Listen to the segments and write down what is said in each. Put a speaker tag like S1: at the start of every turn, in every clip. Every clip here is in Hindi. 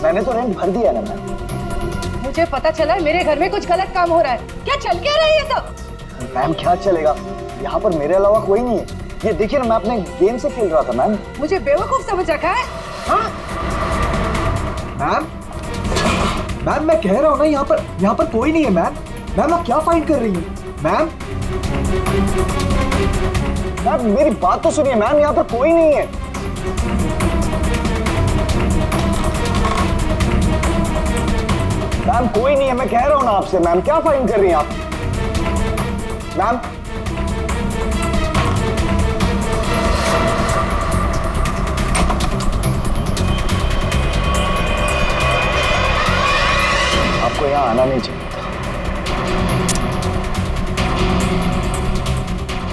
S1: मैंने तो रेंट भर दिया ना मैम।
S2: मुझे पता चला है मेरे घर में कुछ गलत काम हो रहा है। क्या चल क्या रहा है ये सब?
S1: मैम क्या चलेगा, यहाँ पर मेरे अलावा कोई नहीं है। ये देखिए ना, मैं अपने गेम से खेल रहा था मैम।
S2: मुझे बेवकूफ समझ रखा है? हाँ?
S1: मैम मैम मैं कह रहा हूँ ना, यहाँ पर कोई नहीं है मैम। मैम आप क्या फाइंड कर रही हैं? मैम मैम मेरी बात तो सुनिए मैम, यहाँ पर कोई नहीं है। मैम कोई नहीं है, मैं कह रहा हूँ ना आपसे। मैम क्या फाइंड कर रही हैं आप? मैम आपको यहाँ आना नहीं चाहिए था।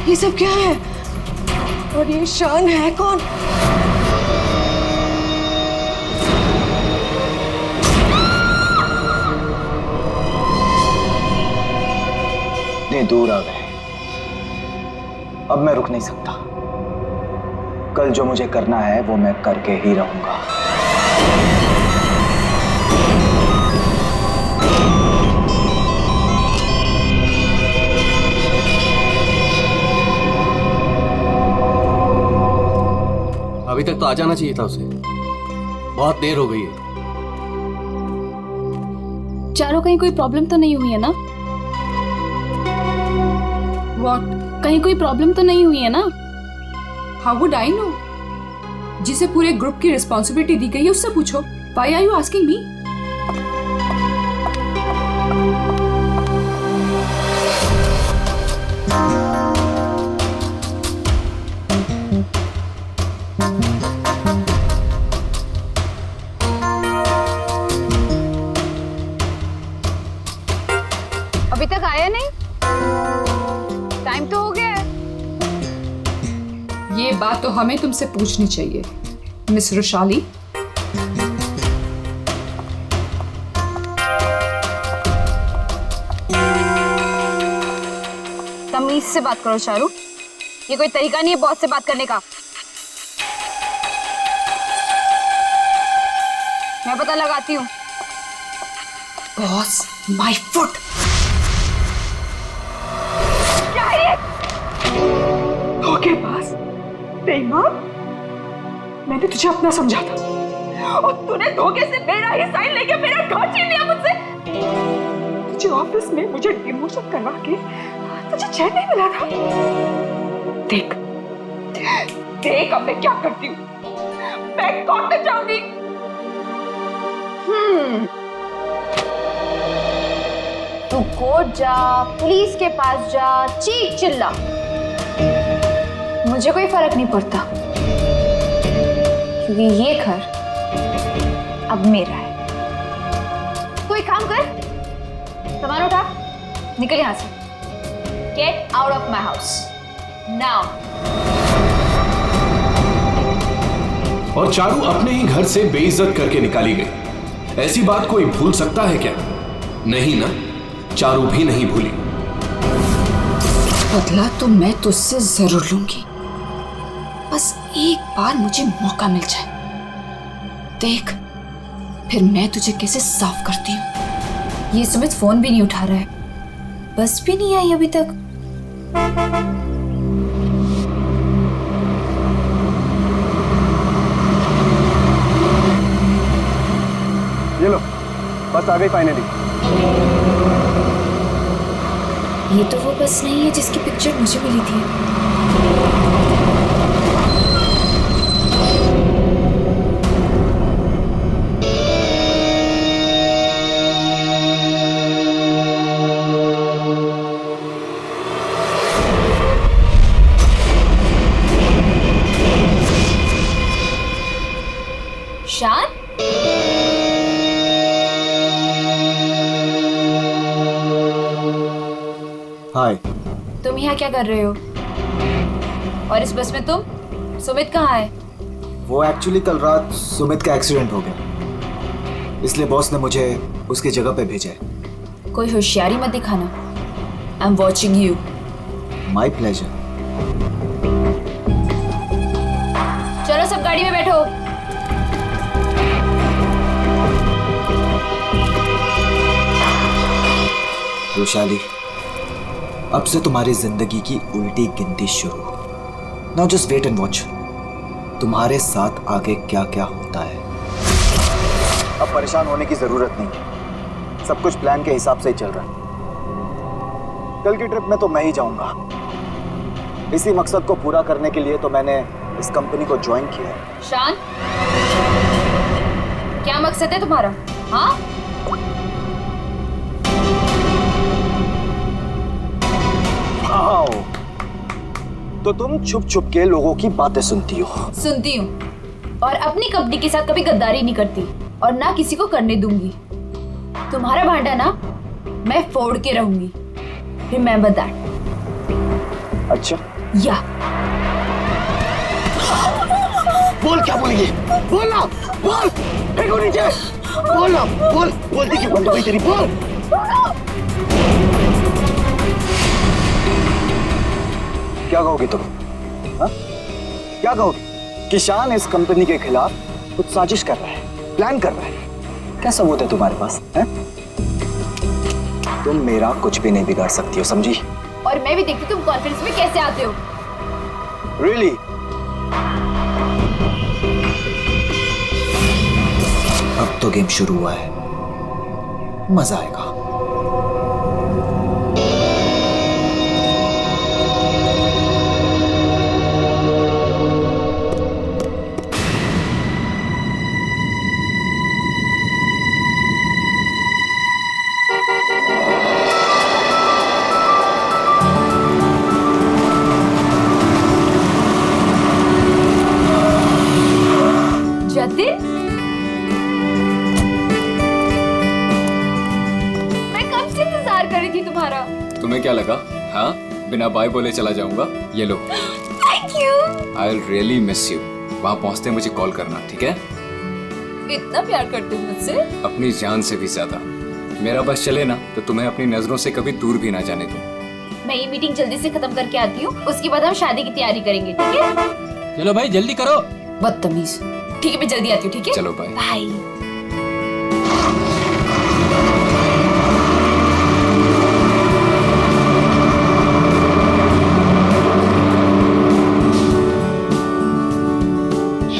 S2: ये सब क्या है? और ये शान है कौन?
S1: इतने दूर आ गए, अब मैं रुक नहीं सकता। कल जो मुझे करना है वो मैं करके ही रहूंगा।
S3: अभी तक तो आ जाना चाहिए था उसे, बहुत देर हो गई है।
S4: चारों कहीं कोई प्रॉब्लम तो नहीं हुई है ना?
S5: What?
S4: कहीं कोई प्रॉब्लम तो नहीं हुई है ना?
S5: How would I know? जिसे पूरे ग्रुप की रिस्पॉन्सिबिलिटी दी गई है उससे पूछो। Why are you asking me?
S4: अभी तक आया नहीं? टाइम तो हो गया है।
S5: ये बात तो हमें तुमसे पूछनी चाहिए, मिस रुशाली।
S4: तमीज से बात करो चारू, ये कोई तरीका नहीं है बॉस से बात करने का। मैं पता लगाती हूँ।
S5: Boss, my foot.
S2: क्या है ये? धोखेबाज, बेईमान। मैंने तुझे अपना समझा था और तूने धोखे से मेरा ही साइन लेके मेरा घर छीन लिया मुझसे। तुझे ऑफिस में मुझे डिमोशन करवा के तुझे चैन नहीं मिला था। देख देख अब मैं क्या करती हूँ। मैं कोर्ट तक जाऊंगी।
S4: तू कोर्ट जा, पुलिस के पास जा, चीख चिल्ला, मुझे कोई फर्क नहीं पड़ता, क्योंकि ये घर अब मेरा है। कोई काम कर, सामान उठा, निकल यहां से। Get out of my house now.
S6: और चारू अपने ही घर से बेइज्जत करके निकाली गई। ऐसी बात कोई भूल सकता है क्या? नहीं ना, चारू भी नहीं भूली।
S5: बदला तो मैं तुझसे जरूर लूंगी, बस एक बार मुझे मौका मिल जाए। देख फिर मैं तुझे कैसे साफ करती हूँ।
S4: ये सुमित फोन भी नहीं उठा रहा है, बस भी नहीं आई अभी तक।
S1: ये लो, बस आ गई फाइनली।
S4: ये तो वो बस नहीं है जिसकी पिक्चर मुझे मिली थी। शान,
S1: हाय।
S4: तुम यहाँ क्या कर रहे हो? और इस बस में तुम? सुमित कहाँ है?
S1: वो एक्चुअली कल रात सुमित का एक्सीडेंट हो गया, इसलिए बॉस ने मुझे उसकी जगह पे भेजा है।
S4: कोई होशियारी मत दिखाना। I am watching you.
S1: My pleasure.
S4: चलो सब गाड़ी में बैठो।
S1: वैशाली, अब से तुम्हारी जिंदगी की उल्टी गिनती शुरू। Now just wait and watch तुम्हारे साथ आगे क्या क्या होता है। अब परेशान होने की जरूरत नहीं है, सब कुछ प्लान के हिसाब से ही चल रहा है। कल की ट्रिप में तो मैं ही जाऊंगा। इसी मकसद को पूरा करने के लिए तो मैंने इस कंपनी को ज्वाइन किया है।
S4: शान, क्या मकसद है तुम्हारा? हाँ,
S1: वाओ, तो तुम छुप छुप के लोगों की बातें सुनती हो।
S4: सुनती हूँ, और अपनी कंपनी के साथ कभी गद्दारी नहीं करती और ना किसी को करने दूंगी। तुम्हारा भांडा ना मैं फोड़ के रहूंगी। Remember that.
S1: अच्छा,
S4: या
S1: बोल क्या बोलेगी? बोल ना, बोल। फेंको नीचे, बोल ना, बोल। बोलती क्यों बंद हो गई तेरी? बोल। क्या कहोगी तुम? हाँ? क्या कहोगी? कि शान इस कंपनी के खिलाफ कुछ साजिश कर रहा है, प्लान कर रहा है। क्या सबूत है तुम्हारे पास? है? तुम मेरा कुछ भी नहीं बिगाड़ सकती हो, समझी?
S4: और मैं भी देखती तुम कॉन्फ्रेंस में कैसे आते हो।
S1: Really? अब तो गेम शुरू हुआ है, मजा आएगा।
S4: जतिन, मैं कब से इंतजार कर रही थी तुम्हारा।
S7: तुम्हें क्या लगा? हाँ, बिना बाय बोले चला जाऊंगा? ये लो।
S4: Thank you.
S7: I will really miss you. वहाँ पहुँचते मुझे कॉल करना, ठीक है?
S4: इतना प्यार करते हो मुझसे?
S7: अपनी जान से भी ज्यादा। मेरा बस चले ना तो तुम्हें अपनी नजरों से कभी दूर भी ना जाने दूं।
S4: मैं ये मीटिंग जल्दी से खत्म करके आती हूँ, उसके बाद हम शादी की तैयारी करेंगे, ठीक है?
S3: चलो भाई जल्दी करो।
S5: बदतमीज।
S4: ठीक है, मैं जल्दी आती हूँ, ठीक है?
S7: चलो बाय।
S4: बाय।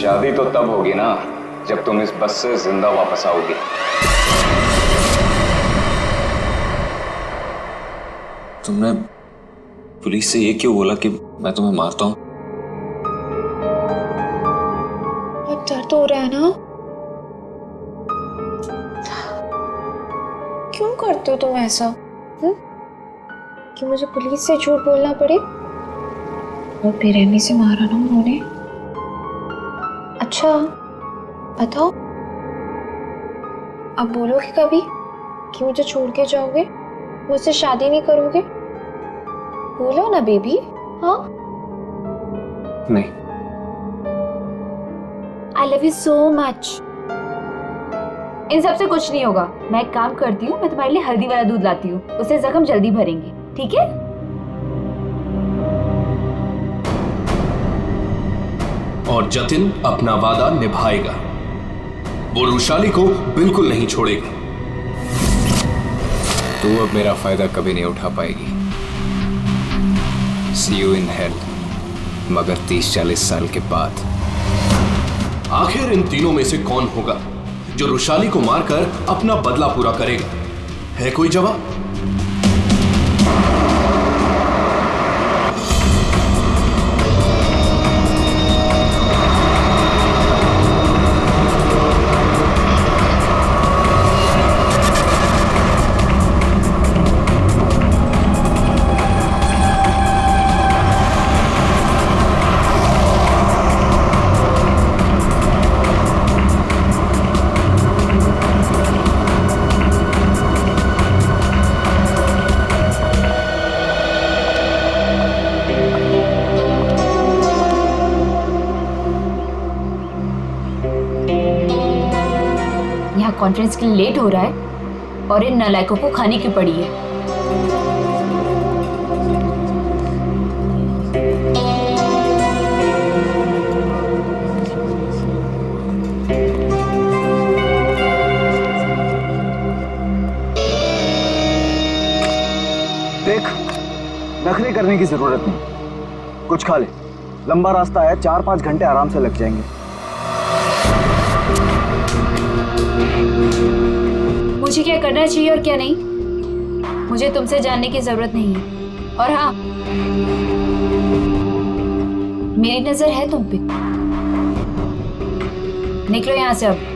S7: शादी तो तब होगी ना जब तुम इस बस से जिंदा वापस आओगी।
S8: तुमने पुलिस से ये क्यों बोला कि मैं तुम्हें मारता हूँ?
S9: बहुत दर्द हो रहा है ना? क्यों करते हो तुम ऐसा? कि मुझे पुलिस से झूठ बोलना पड़े? और बेरहमी से मारा ना उन्होंने। अच्छा बताओ, अब बोलोगे कभी कि मुझे छोड़ के जाओगे, मुझसे शादी नहीं करोगे? बोलो ना बेबी। हाँ,
S7: नहीं।
S4: I love you so much. इन सब से कुछ नहीं होगा। मैं एक काम करती हूँ, मैं तुम्हारे लिए हल्दी वाला दूध लाती हूँ, उससे जख्म जल्दी भरेंगे, ठीक है?
S6: और जतिन अपना वादा निभाएगा। वो रुशाली को बिल्कुल नहीं छोड़ेगा।
S7: तू अब मेरा फायदा कभी नहीं उठा पाएगी। See you in hell, मगर 30-40 साल के बाद।
S6: आखिर इन तीनों में से कौन होगा जो रुशाली को मारकर अपना बदला पूरा करेगा? है कोई जवाब?
S4: कॉन्फ्रेंस के लिए लेट हो रहा है और इन नालायकों को खाने की पड़ी है।
S1: नखरे करने की जरूरत नहीं, कुछ खा ले। लंबा रास्ता है, 4-5 घंटे आराम से लग जाएंगे।
S4: मुझे क्या करना चाहिए और क्या नहीं, मुझे तुमसे जानने की जरूरत नहीं है। और हाँ, मेरी नजर है तुम पे। निकलो यहां से अब।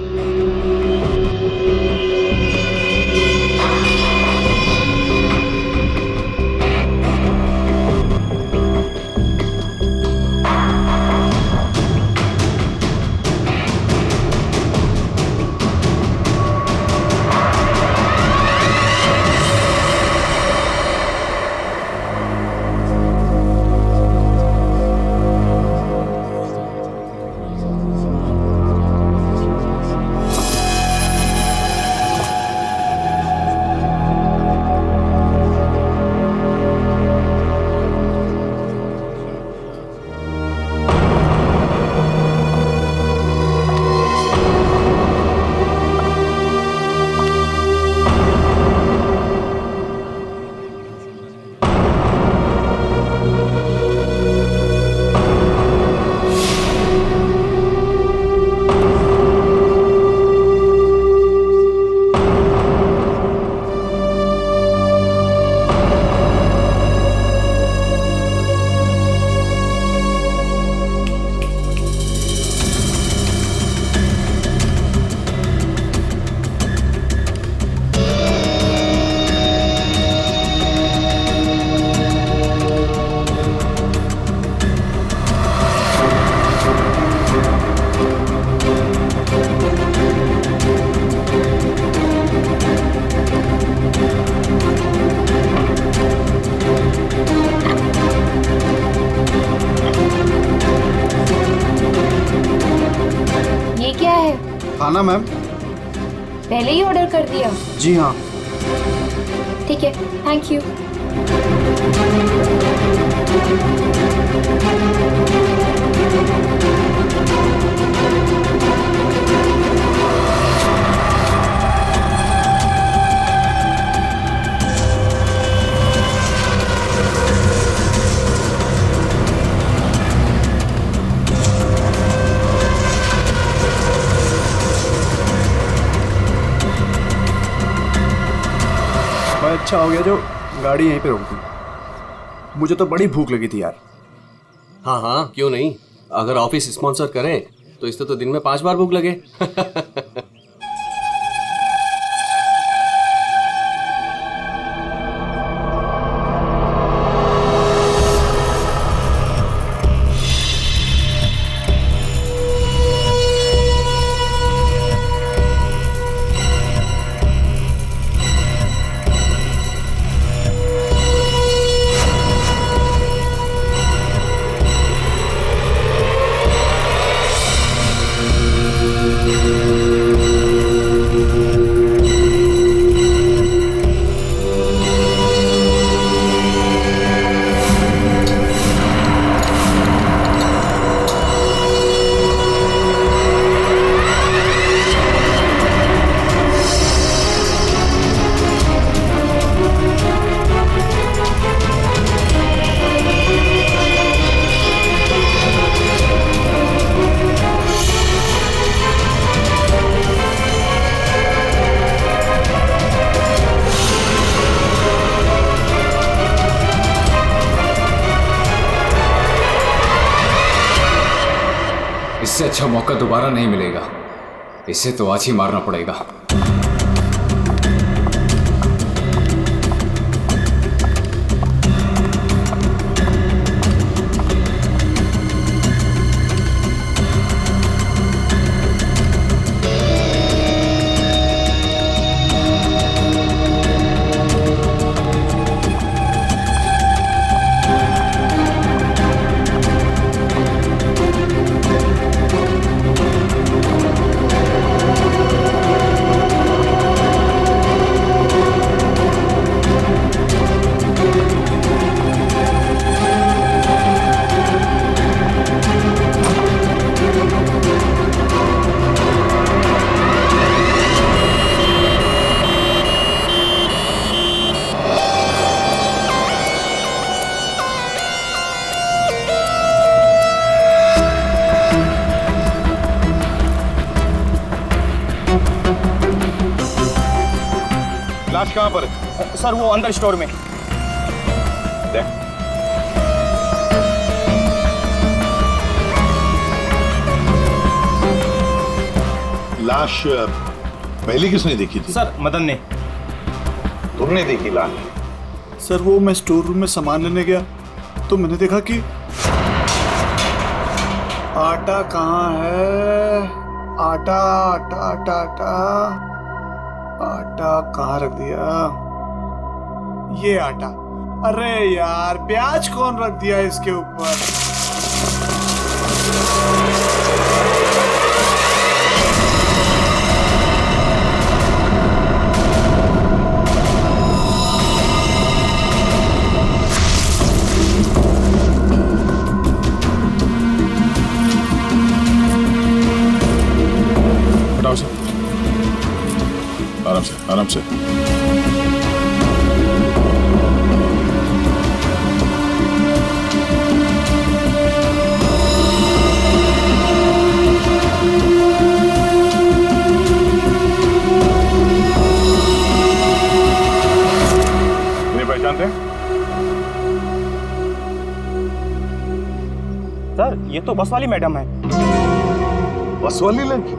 S1: खाना मैम?
S4: पहले ही ऑर्डर कर दिया?
S1: जी हाँ।
S4: ठीक है, थैंक यू।
S1: अच्छा हो गया जो गाड़ी यहीं पे रोक दी, मुझे तो बड़ी भूख लगी थी यार।
S3: हाँ हाँ, क्यों नहीं। अगर ऑफिस स्पॉन्सर करे तो इससे तो दिन में 5 बार भूख लगे।
S7: इससे अच्छा मौका दोबारा नहीं मिलेगा, इसे तो आज ही मारना पड़ेगा।
S10: लाश कहाँ पर है?
S11: सर वो अंदर स्टोर में।
S10: देख। लाश पहले किसने देखी थी?
S11: सर मदन ने।
S10: तुमने देखी लाश?
S12: सर वो मैं स्टोर रूम में सामान लेने गया तो मैंने देखा कि आटा कहाँ है? आटा आटा आटा आटा आटा कहाँ रख दिया? ये आटा। अरे यार प्याज कौन रख दिया इसके ऊपर?
S10: आराम से, आराम से। इन्हें पहचानते हैं?
S11: सर ये तो बस वाली मैडम है।
S10: बस वाली लड़की?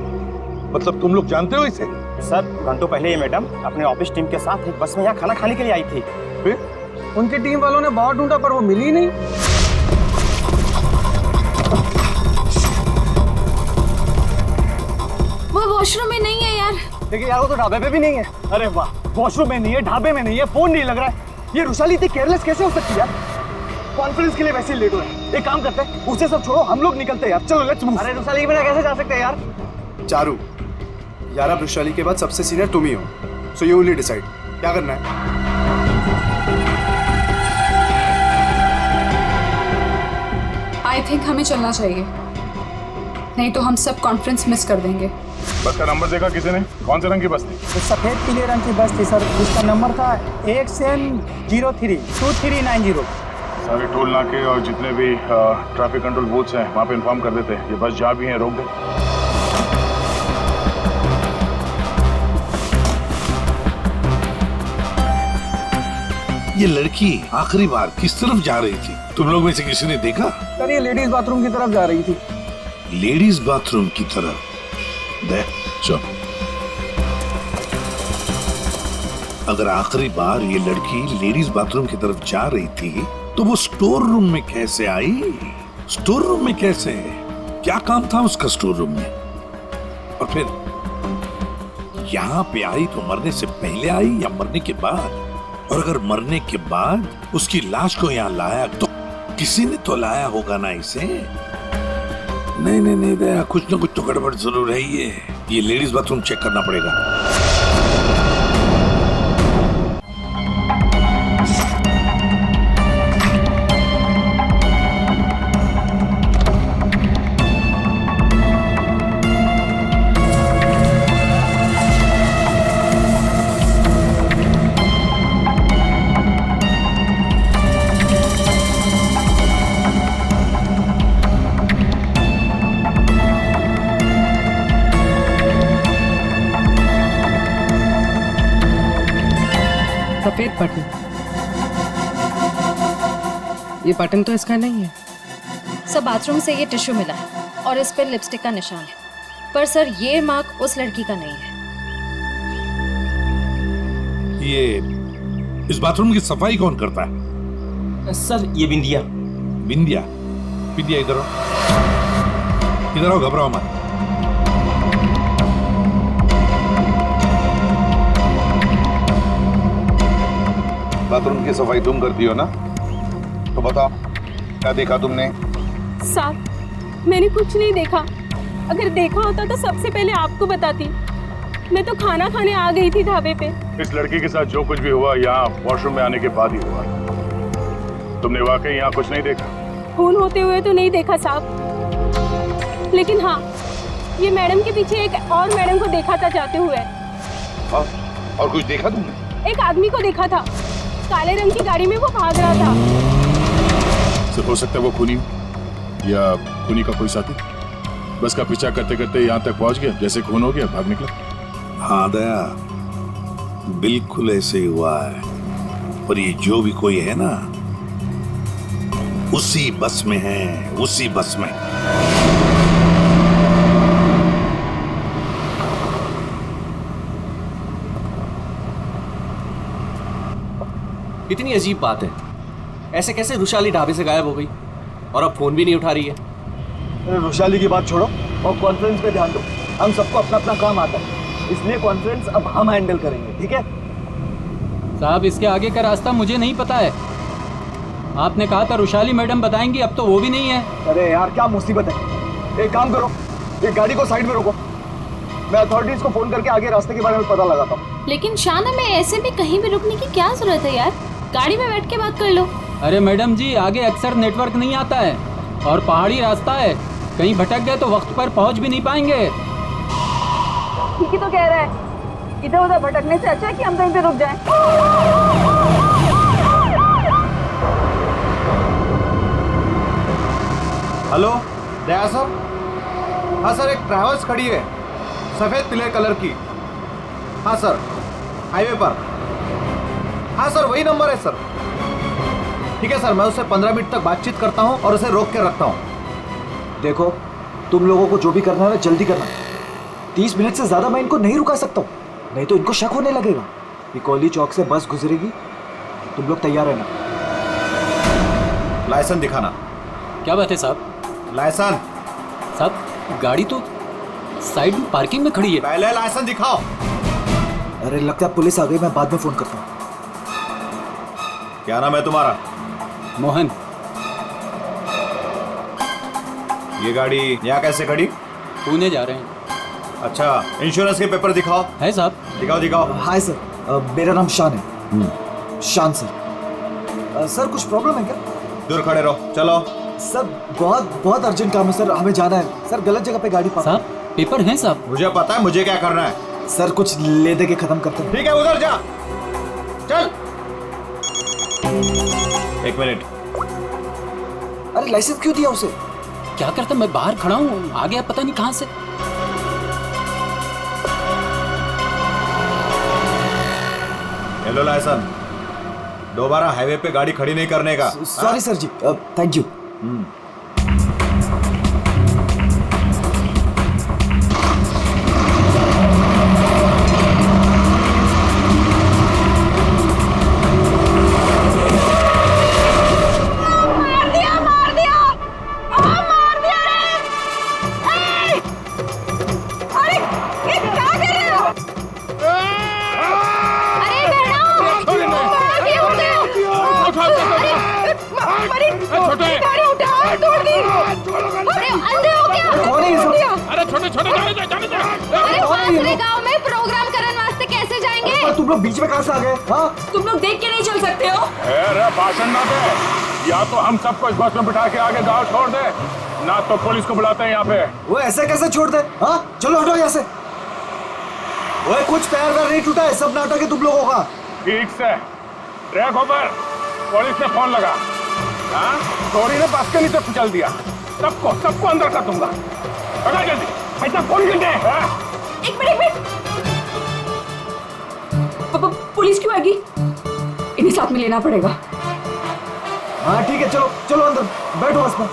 S10: मतलब तुम लोग जानते हो इसे?
S11: सर घंटों पहले ये मैडम अपने ऑफिस टीम के साथ एक बस में यहाँ खाना खाने के लिए आई थी।
S10: फिर
S11: उनकी टीम वालों ने बहुत ढूंढा पर वो मिली ही नहीं।
S5: वो वॉशरूम में नहीं है यार।
S11: देखिए यार वो तो ढाबे पे भी नहीं है। अरे वाह, वॉशरूम में नहीं है, ढाबे में नहीं है, फोन नहीं लग रहा है। ये रुशाली इतनी केयरलेस कैसे हो सकती है यार? कॉन्फ्रेंस के लिए वैसे ही लेट हो रहे हैं। एक काम करते हैं, उसे सब छोड़ो, हम लोग निकलते हैं यार। चलो लेट्स मूव। अरे रुशाली के बिना कैसे जा सकते हैं यार?
S12: चारू यार, अब वैशाली के बाद सबसे सीनियर तुम ही हो, सो यू विल डिसाइड क्या करना है।
S5: आई थिंक हमें चलना चाहिए, नहीं तो हम सब कॉन्फ्रेंस मिस कर देंगे।
S10: बस का नंबर देखा किसी ने? कौन से रंग की बस थी?
S11: सफेद पीले रंग की बस थी सर, जिसका नंबर था XN032390।
S10: सारे टोल नाके और जितने भी ट्रैफिक कंट्रोल बूथ्स हैं वहाँ पे इन्फॉर्म कर देते हैं। ये बस जहाँ भी है रोक दे।
S13: ये लड़की आखिरी बार किस तरफ जा रही थी? तुम लोग में से किसी ने देखा?
S11: सर ये लेडीज बाथरूम की तरफ जा रही थी।
S13: लेडीज बाथरूम की तरफ? देख
S10: चलो।
S13: अगर आखिरी बार ये लड़की लेडीज बाथरूम की तरफ जा रही थी तो वो स्टोर रूम में कैसे आई? स्टोर रूम में कैसे? क्या काम था उसका स्टोर रूम में? और फिर यहाँ पे आई तो मरने से पहले आई या मरने के बाद? और अगर मरने के बाद उसकी लाश को यहाँ लाया तो किसी ने तो लाया होगा ना इसे? नहीं नहीं नहीं दया, कुछ ना कुछ तो गड़बड़ जरूर है। ये लेडीज बाथरूम चेक करना पड़ेगा।
S14: सफेद बटन, ये बटन तो इसका नहीं है।
S9: सर बाथरूम से ये टिश्यू मिला है और इस पर लिपस्टिक का निशान है, पर सर ये मार्क उस लड़की का नहीं है।
S13: ये इस बाथरूम की सफाई कौन करता है?
S11: सर ये बिंदिया।
S13: बिंदिया? बिंदिया इधर आओ, इधर आओ, घबराओ मत।
S10: बाथरूम की सफाई तुम करती हो ना? तो बताओ क्या देखा तुमने?
S15: साहब मैंने कुछ नहीं देखा। अगर देखा होता तो सबसे पहले आपको बताती। मैं तो खाना खाने आ गई थी ढाबे पे।
S10: इस लड़की के साथ जो कुछ भी हुआ यहाँ वॉशरूम में आने के बाद ही हुआ। तुमने वाकई यहाँ कुछ नहीं देखा?
S15: खून होते हुए तो नहीं देखा साहब, लेकिन हाँ ये मैडम के पीछे एक और मैडम को देखा था जाते हुए।
S10: और कुछ देखा तुमने?
S15: एक आदमी को देखा था, काले रंग की गाड़ी में वो भाग रहा था।
S10: सिर्फ हो सकता है वो खूनी या खूनी का कोई साथी बस का पीछा करते करते यहाँ तक पहुँच गया, जैसे खून हो गया भाग निकला।
S13: हाँ दया, बिल्कुल ऐसे ही हुआ है। और ये जो भी कोई है ना, उसी बस में है, उसी बस में।
S3: कितनी अजीब बात है, ऐसे कैसे रुशाली ढाबे से गायब हो गई और अब फोन भी नहीं उठा रही है।
S11: अरे रुशाली की बात छोड़ो और कॉन्फ्रेंस पे ध्यान दो। हम सबको अपना अपना काम आता है, इसलिए कॉन्फ्रेंस अब हम हैंडल करेंगे, ठीक है?
S16: साहब इसके आगे का रास्ता मुझे नहीं पता है। आपने कहा था रुशाली मैडम बताएंगी, अब तो वो भी नहीं है।
S11: अरे यार क्या मुसीबत है। एक काम करो, एक गाड़ी को साइड में रोको, मैं अथॉरिटीज को फोन करके आगे रास्ते के बारे में पता लगाता हूँ।
S15: लेकिन शान, हमें ऐसे भी कहीं भी रुकने की क्या जरूरत है यार, गाड़ी में बैठ के बात कर लो।
S16: अरे मैडम जी, आगे अक्सर नेटवर्क नहीं आता है और पहाड़ी रास्ता है, कहीं भटक गए तो वक्त पर पहुंच भी नहीं पाएंगे।
S2: ठीक ही तो कह रहा है, इधर उधर भटकने से अच्छा है कि हम कहीं पे रुक जाएं।
S11: हेलो दया सर। हाँ सर, एक ट्रैवल्स खड़ी है सफेद पीले कलर की। हाँ सर, हाईवे पर। हाँ सर, वही नंबर है सर। ठीक है सर, मैं उससे 15 मिनट तक बातचीत करता हूँ और उसे रोक के रखता हूँ।
S1: देखो, तुम लोगों को जो भी करना है ना जल्दी करना। 30 मिनट से ज्यादा मैं इनको नहीं रुका सकता हूँ, नहीं तो इनको शक होने लगेगा। पिकोली चौक से बस गुजरेगी, तुम लोग तैयार रहना।
S11: लाइसेंस दिखाना।
S16: क्या बात है साहब?
S11: लाइसेंस
S16: साहब, गाड़ी तो साइड में पार्किंग में खड़ी है।
S11: पहले लाइसेंस दिखाओ।
S1: अरे लगता है पुलिस आ गई, मैं बाद में फोन करता हूँ।
S11: क्या नाम है तुम्हारा?
S16: मोहन।
S11: ये गाड़ी यहाँ कैसे खड़ी?
S16: पुणे जा रहे हैं।
S11: अच्छा, इंश्योरेंस के पेपर दिखाओ।
S16: है साहब।
S11: दिखाओ दिखाओ।
S1: हाय सर, मेरा नाम शान है। शान सर। सर कुछ प्रॉब्लम है क्या?
S11: दूर खड़े रहो, चलो।
S1: सर बहुत अर्जेंट काम है सर, हमें जाना है। सर गलत जगह पे गाड़ी पार्क।
S16: साहब पेपर हैं साहब।
S11: मुझे पता है मुझे क्या करना है।
S1: सर कुछ ले दे के खत्म करते हैं।
S11: ठीक है, उधर जा, चल। 1 मिनट।
S1: अरे लाइसेंस क्यों दिया उसे?
S16: क्या करता, मैं बाहर खड़ा हूँ, आ गया पता नहीं कहाँ से।
S11: हेलो लाइसेंस, दोबारा हाईवे पे गाड़ी खड़ी नहीं करने का।
S1: Sorry sir ji, thank you. तुम लोग बीच में कहां से आ गए? हाँ,
S2: तुम लोग देख के नहीं चल सकते हो?
S10: अरे भाषण ना दे, या तो हम सबको इस बस में बिठा के आगे गाँव छोड़ दे, ना तो पुलिस को बुलाते हैं यहाँ पे।
S1: वो ऐसे कैसे छोड़ दे? हाँ चलो हटो यहाँ से। वो कुछ पैर वैर नहीं टूटा है, सब नाटक है तुम लोगों का।
S10: ठीक से ट्रैक ऊपर, पुलिस ने फोन लगा। हाँ, चोरी ने बस के नीचे कुचल दिया, सबको अंदर कर दूंगा। पकड़ जल्दी, ऐसा फोन कर दे।
S2: एक मिनट। पुलिस क्यों आएगी? इन्हें साथ में लेना पड़ेगा।
S1: हाँ ठीक है, चलो चलो अंदर बैठो बस में।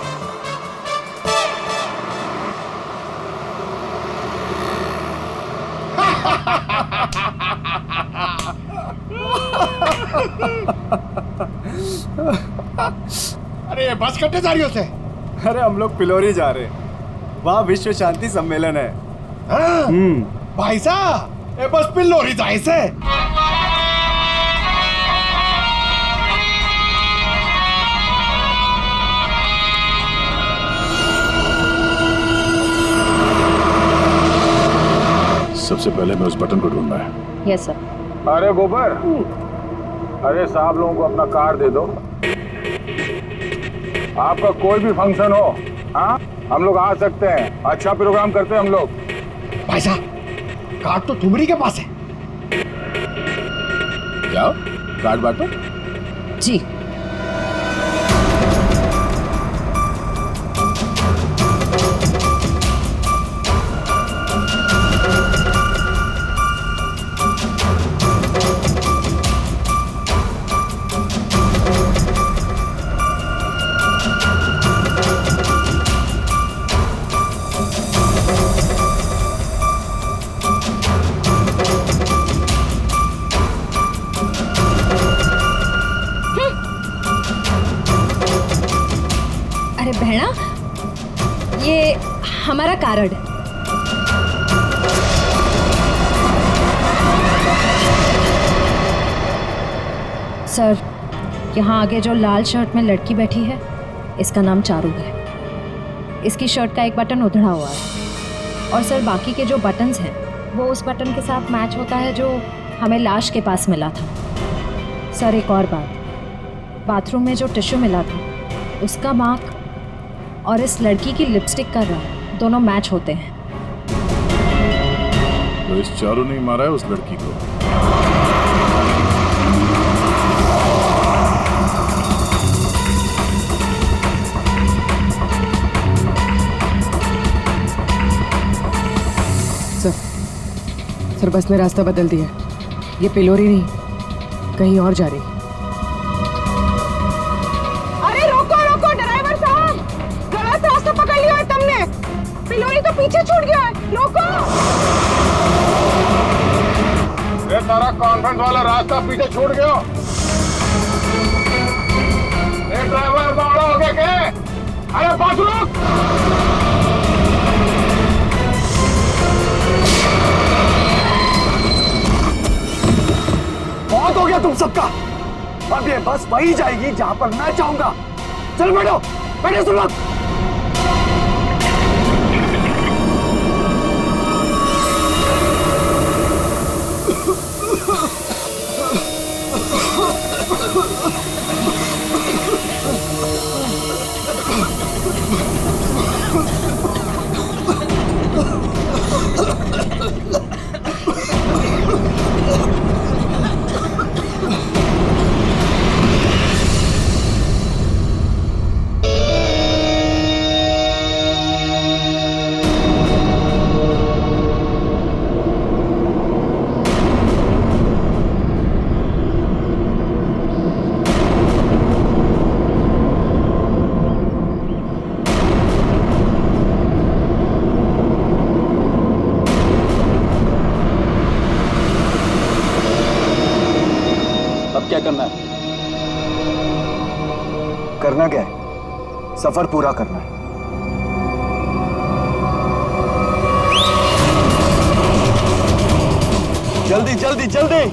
S12: अरे ये बस कट्टे जा रही हो से?
S11: अरे हम लोग पिलोरी जा रहे हैं, वहाँ विश्व शांति सम्मेलन है।
S12: भाई साहब, ये बस पिलोरी जाए से?
S10: सबसे पहले मैं उस बटन को ढूंढना है।
S9: Yes sir.
S10: अरे गोबर, अरे साहब लोगों को अपना कार्ड दे दो। आपका कोई भी फंक्शन हो, हाँ हम लोग आ सकते हैं, अच्छा प्रोग्राम करते हैं हम लोग।
S12: भाई साहब, कार्ड तो ठुमरी के पास है।
S10: जाओ कार्ड बांटो।
S9: जी। हमारा कारण। सर, यहाँ आगे जो लाल शर्ट में लड़की बैठी है, इसका नाम चारू है। इसकी शर्ट का एक बटन उधड़ा हुआ है और सर बाकी के जो बटन्स हैं वो उस बटन के साथ मैच होता है जो हमें लाश के पास मिला था। सर एक और बात, बाथरूम में जो टिश्यू मिला था उसका मार्क और इस लड़की की लिपस्टिक का रंग दोनों मैच होते हैं।
S13: तो इस चारू ने मारा है उस लड़की को।
S14: सर बस ने रास्ता बदल दिया। ये पिलोरी नहीं, कहीं और जा रही।
S2: अरे रोको रोको ड्राइवर साहब, गलत रास्ता पकड़ लिया है तुमने। पिलोरी तो पीछे छूट गया है, रोको।
S10: ये तारा कॉन्वेंट वाला रास्ता पीछे छूट गया। ये ड्राइवर बावड़ा हो गया क्या? अरे बात रुक।
S11: बहुत हो गया तुम सबका। अब ये बस वही जाएगी जहां पर मैं चाहूंगा। चल बैठो, बैठो तुम लोग। क्या करना है? करना क्या है? सफर पूरा करना है। जल्दी जल्दी जल्दी।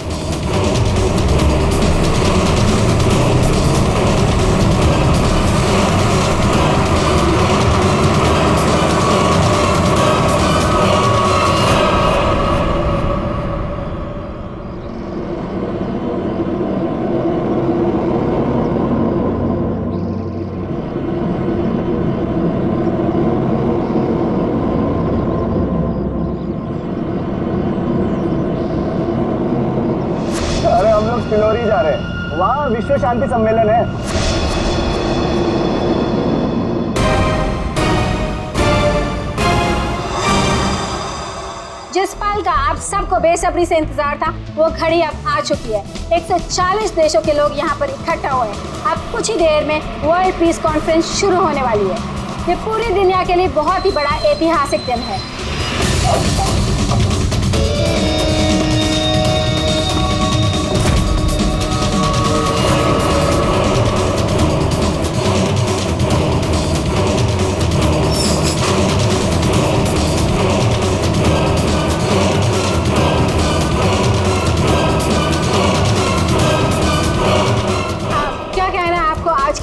S11: पिलोरी जा रहे हैं, वहाँ विश्व शांति सम्मेलन है।
S15: जिस पल का आप सबको बेसब्री से इंतजार था वो घड़ी अब आ चुकी है। 140 देशों के लोग यहाँ पर इकट्ठा हुए हैं। अब कुछ ही देर में वर्ल्ड पीस कॉन्फ्रेंस शुरू होने वाली है। ये पूरी दुनिया के लिए बहुत ही बड़ा ऐतिहासिक दिन है।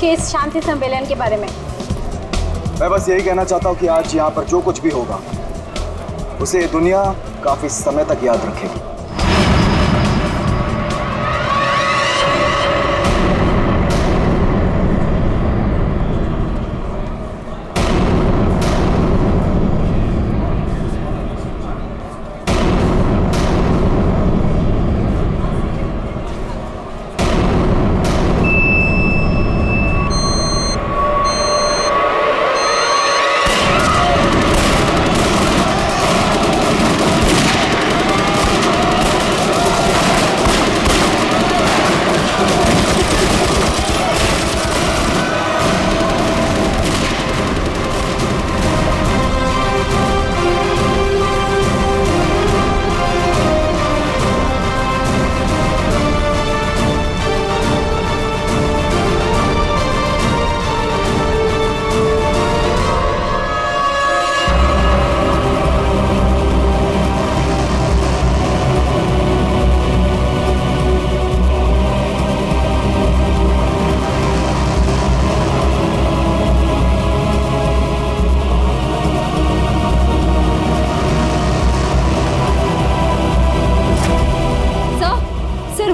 S15: इस शांति सम्मेलन के बारे में
S11: मैं बस यही कहना चाहता हूँ कि आज यहाँ पर जो कुछ भी होगा उसे दुनिया काफी समय तक याद रखेगी।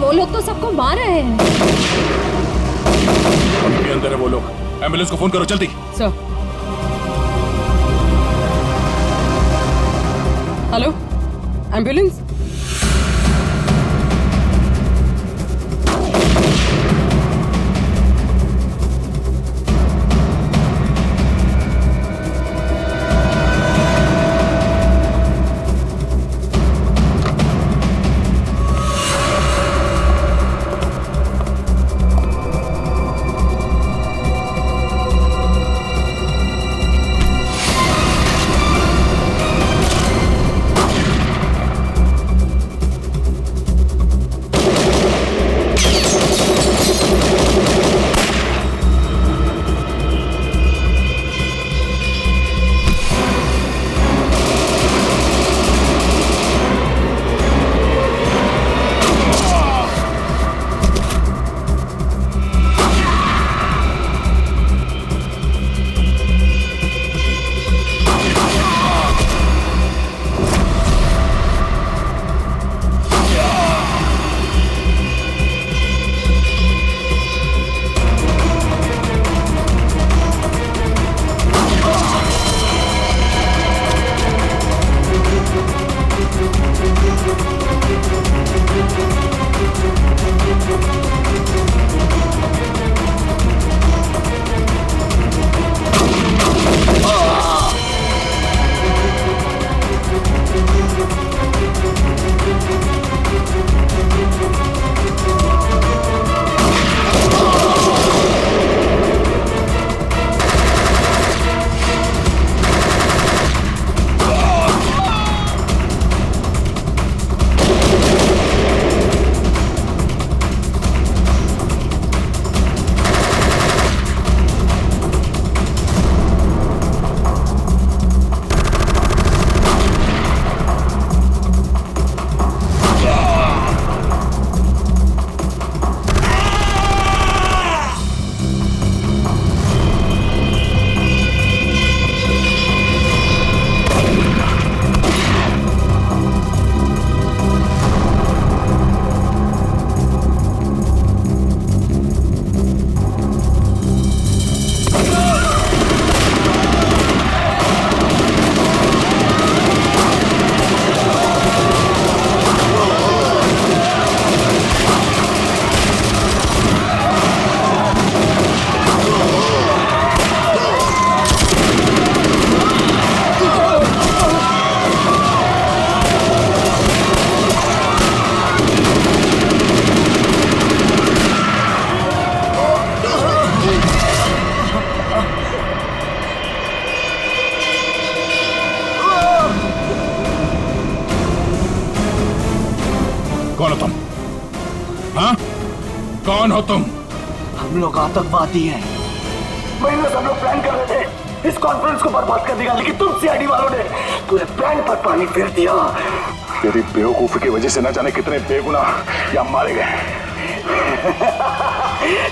S9: वो लोग तो सबको मार रहे हैं।
S6: अभी अंदर है वो लोग। एम्बुलेंस को फोन करो जल्दी।
S14: सर। Hello, ambulance.
S6: कौन हो तुम? हाँ? कौन हो तुम?
S11: हम लोग आतंकवादी हैं। महीनों से हम लोग प्लान कर रहे थे इस कॉन्फ्रेंस को बर्बाद कर देगा, लेकिन तुम सीआईडी वालों ने पूरे प्लान पर पानी फेर दिया।
S6: तेरी बेवकूफी की वजह से न जाने कितने बेगुनाह या मारे गए।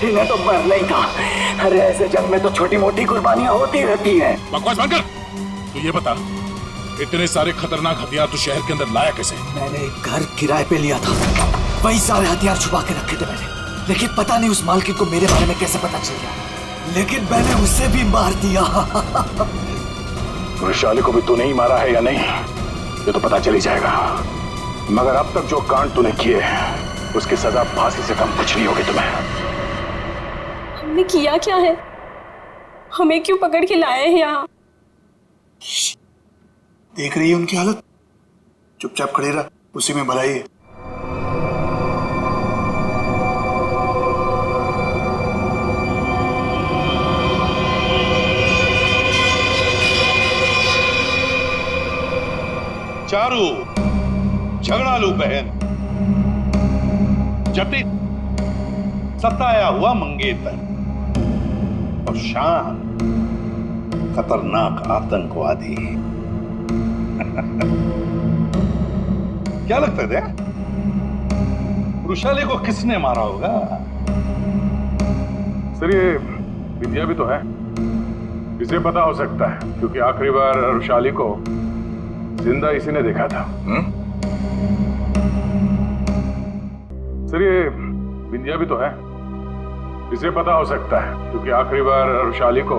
S11: इन्हें तो मरना ही था। अरे ऐसे जंग में तो छोटी मोटी कुर्बानियां होती रहती हैं।
S6: बकवास बंद कर। तू ये बता, इतने सारे खतरनाक हथियार तू शहर के अंदर लाया कैसे?
S1: मैंने एक घर किराए पे लिया था, वही सारे हथियार छुपा के रखे थे मैंने। लेकिन पता नहीं उस मालकिन को मेरे बारे में कैसे पता चल गया, लेकिन मैंने उसे भी मार दिया।
S6: वैशाली को भी तूने ही मारा है या नहीं, ये तो पता चल ही जाएगा। मगर अब तक जो कांड तूने किए उसकी सजा फांसी से कम कुछ नहीं होगी तुम्हें।
S17: हमने किया क्या है? हमें क्यों पकड़ के लाए हैं यहाँ?
S12: देख रही है उनकी हालत, चुपचाप खड़े रहा, उसी में भलाई है।
S13: चारू, झगड़ालू बहन, जटिल सताया हुआ मंगेतर और शान खतरनाक आतंकवादी। क्या लगता है वृषाली को किसने मारा होगा?
S10: सर ये विद्या भी तो है, इसे पता हो सकता है क्योंकि आखिरी बार वृषाली को जिंदा इसी ने देखा था। सर ये बिंदिया भी तो है, इसे पता हो सकता है क्योंकि आखिरी बार रुशाली को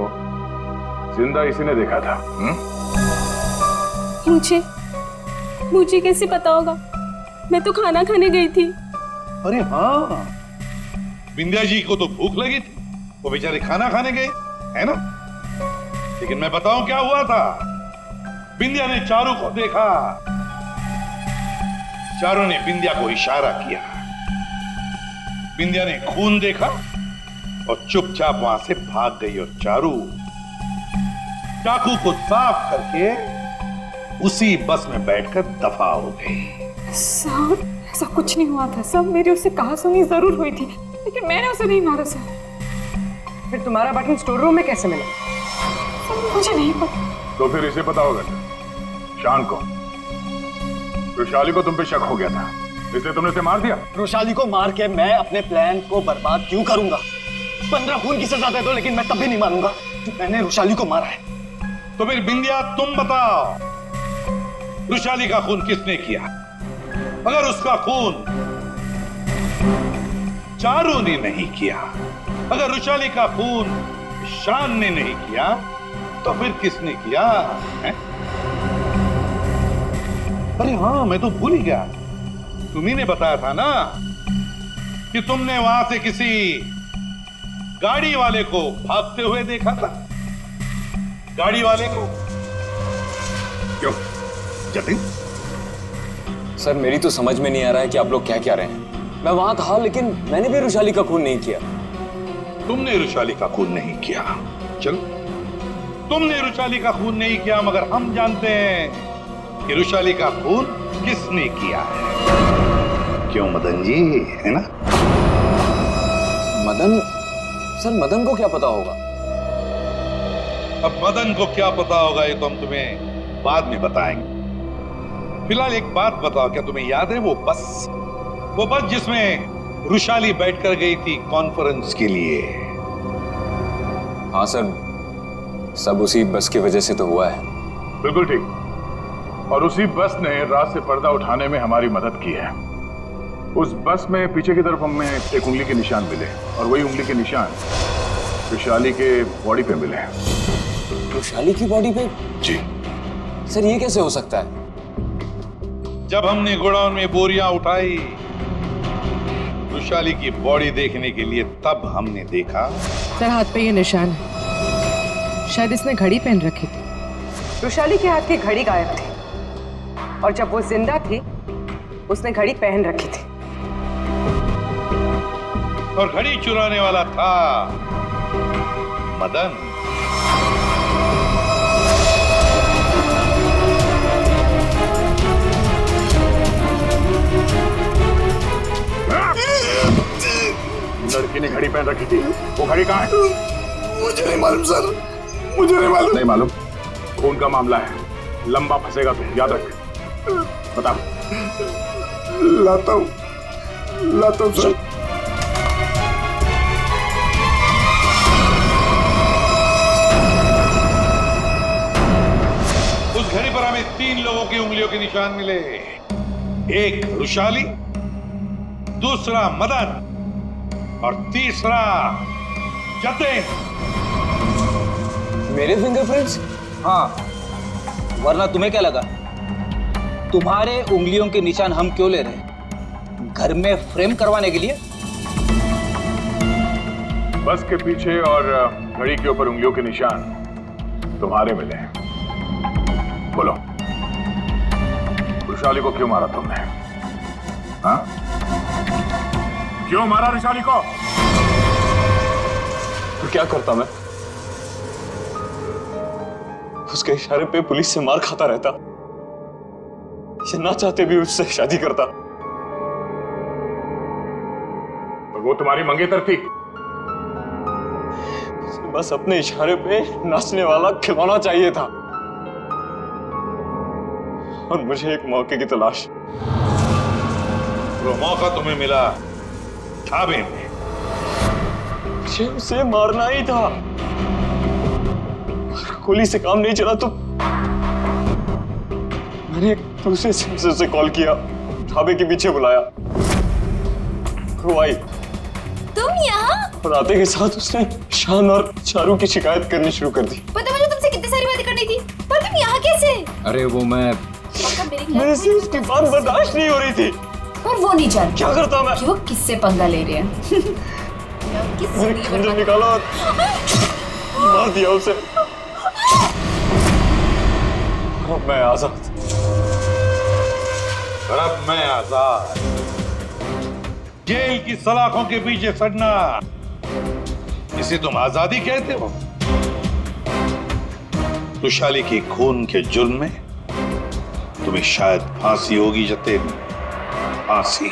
S10: जिंदा इसी ने देखा था।
S17: मुझे कैसे पता होगा? मैं तो खाना खाने गई थी।
S13: अरे हाँ, बिंदिया जी को तो भूख लगी थी, वो बेचारे खाना खाने गए, है ना? लेकिन मैं बताऊं क्या हुआ था। बिंदिया ने चारू को देखा, चारू ने बिंदिया को इशारा किया, बिंदिया ने खून देखा और चुपचाप वहां से भाग गई और चारू चाकू को साफ करके उसी बस में बैठकर दफा हो गई।
S2: सर ऐसा कुछ नहीं हुआ था सर, मेरी उससे कहासुनी जरूर हुई थी लेकिन मैंने उसे नहीं मारा सर।
S14: फिर तुम्हारा बटन स्टोर रूम में कैसे मिला?
S2: सर मुझे नहीं पता।
S10: तो फिर इसे पता होगा शान को, रुशाली को तुम पे शक हो गया था इसलिए तुमने उसे मार दिया।
S11: रुशाली को मार के मैं अपने प्लान को बर्बाद क्यों करूंगा? 15 खून की सजा दे दो लेकिन मैं तब भी नहीं मानूंगा कि मैंने रुशाली को मारा है।
S13: तो फिर बिंदिया तुम बताओ, रुशाली का खून किसने किया? अगर उसका खून चारू ने नहीं किया, अगर रुशाली का खून शान ने नहीं किया, तो फिर किसने किया है? अरे हाँ, मैं तो भूल ही गया, तुम्ही ने बताया था ना कि तुमने वहां से किसी गाड़ी वाले को भागते हुए देखा था। गाड़ी वाले को क्यों जतिन?
S8: सर मेरी तो समझ में नहीं आ रहा है कि आप लोग क्या कह रहे हैं। मैं वहां था लेकिन मैंने भी रुशाली का खून नहीं किया।
S13: तुमने रुशाली का खून नहीं किया, चलो तुमने रुशाली का खून नहीं किया, मगर हम जानते हैं कि रुशाली का खून किसने किया है। क्यों मदन जी, है ना?
S8: मदन? सर मदन को क्या पता होगा?
S13: अब मदन को क्या पता होगा ये तो हम तुम्हें बाद में बताएंगे। फिलहाल एक बात बताओ, क्या तुम्हें याद है वो बस जिसमें रुशाली बैठकर गई थी कॉन्फ्रेंस के लिए?
S8: हाँ सर, सब उसी बस की वजह से तो हुआ है।
S10: बिल्कुल ठीक, और उसी बस ने रात से पर्दा उठाने में हमारी मदद की है। उस बस में पीछे की तरफ हमें एक उंगली के निशान मिले और वही उंगली के निशान रुशाली के बॉडी पे मिले।
S8: रुशाली की बॉडी पे?
S13: जी
S8: सर, ये कैसे हो सकता है?
S13: जब हमने गोडाउन में बोरियां उठाई रुशाली की बॉडी देखने के लिए, तब हमने देखा।
S14: सर हाथ पे ये निशान है, शायद इसने घड़ी पहन रखी थी। रुशाली के हाथ की घड़ी गायब थी और जब वो जिंदा थी उसने घड़ी पहन रखी थी।
S13: और घड़ी चुराने वाला था मदन।
S10: लड़की ने घड़ी पहन रखी थी, वो घड़ी कहाँ है?
S13: मुझे नहीं मालूम सर, मुझे नहीं मालूम।
S10: नहीं मालूम? खून का मामला है, लंबा फंसेगा तो याद रख। बता।
S13: लाता हूँ सर। उस घड़ी पर हमें 3 लोगों की उंगलियों के निशान मिले। एक रुशाली, दूसरा मदन और तीसरा जतिन।
S8: मेरे फिंगरप्रिंट्स?
S18: हाँ, वरना तुम्हें क्या लगा तुम्हारे उंगलियों के निशान हम क्यों ले रहे हैं? घर में फ्रेम करवाने के लिए?
S10: बस के पीछे और घड़ी के ऊपर उंगलियों के निशान तुम्हारे मिले हैं। बोलो, रुशाली को क्यों मारा तुमने? हाँ? क्यों मारा रुशाली को?
S8: तो क्या करता मैं? उसके इशारे पे पुलिस से मार खाता रहता, या ना चाहते भी उससे शादी करता।
S10: और वो तुम्हारी मंगेतर थी?
S8: बस अपने इशारे पे नाचने वाला खिलौना चाहिए था और मुझे एक मौके की तलाश।
S13: वो मौका तुम्हें मिला ढाबे में।
S8: मुझे उसे मारना ही था। गोली से काम नहीं चला तो मैंने एक दूसरे सेंसर से कॉल किया, ढाबे के पीछे बुलाया। वो आई
S17: तुम यहाँ?
S8: और आते के साथ उसने शान और चारू की शिकायत करनी शुरू कर दी।
S4: पता मुझे तुमसे कितनी सारी बातें करनी थी, पर तुम यहाँ कैसे?
S7: अरे वो मैं
S8: मेरे से उसकी बात बर्दाश्त नहीं हो रही थी।
S5: और वो नहीं जानता
S8: क्या करता मैं
S5: कि वो किससे पंगा ले रहे हैं।
S8: मैंने खंजर निकाला और मार दिया उसे। अब मैं आजाद।
S13: और अब मैं आजाद। जेल की सलाखों के पीछे सड़ना, इसे तुम आजादी कहते हो? रुशाली के खून के जुर्म में तुम्हें शायद फांसी होगी जतेन, फांसी।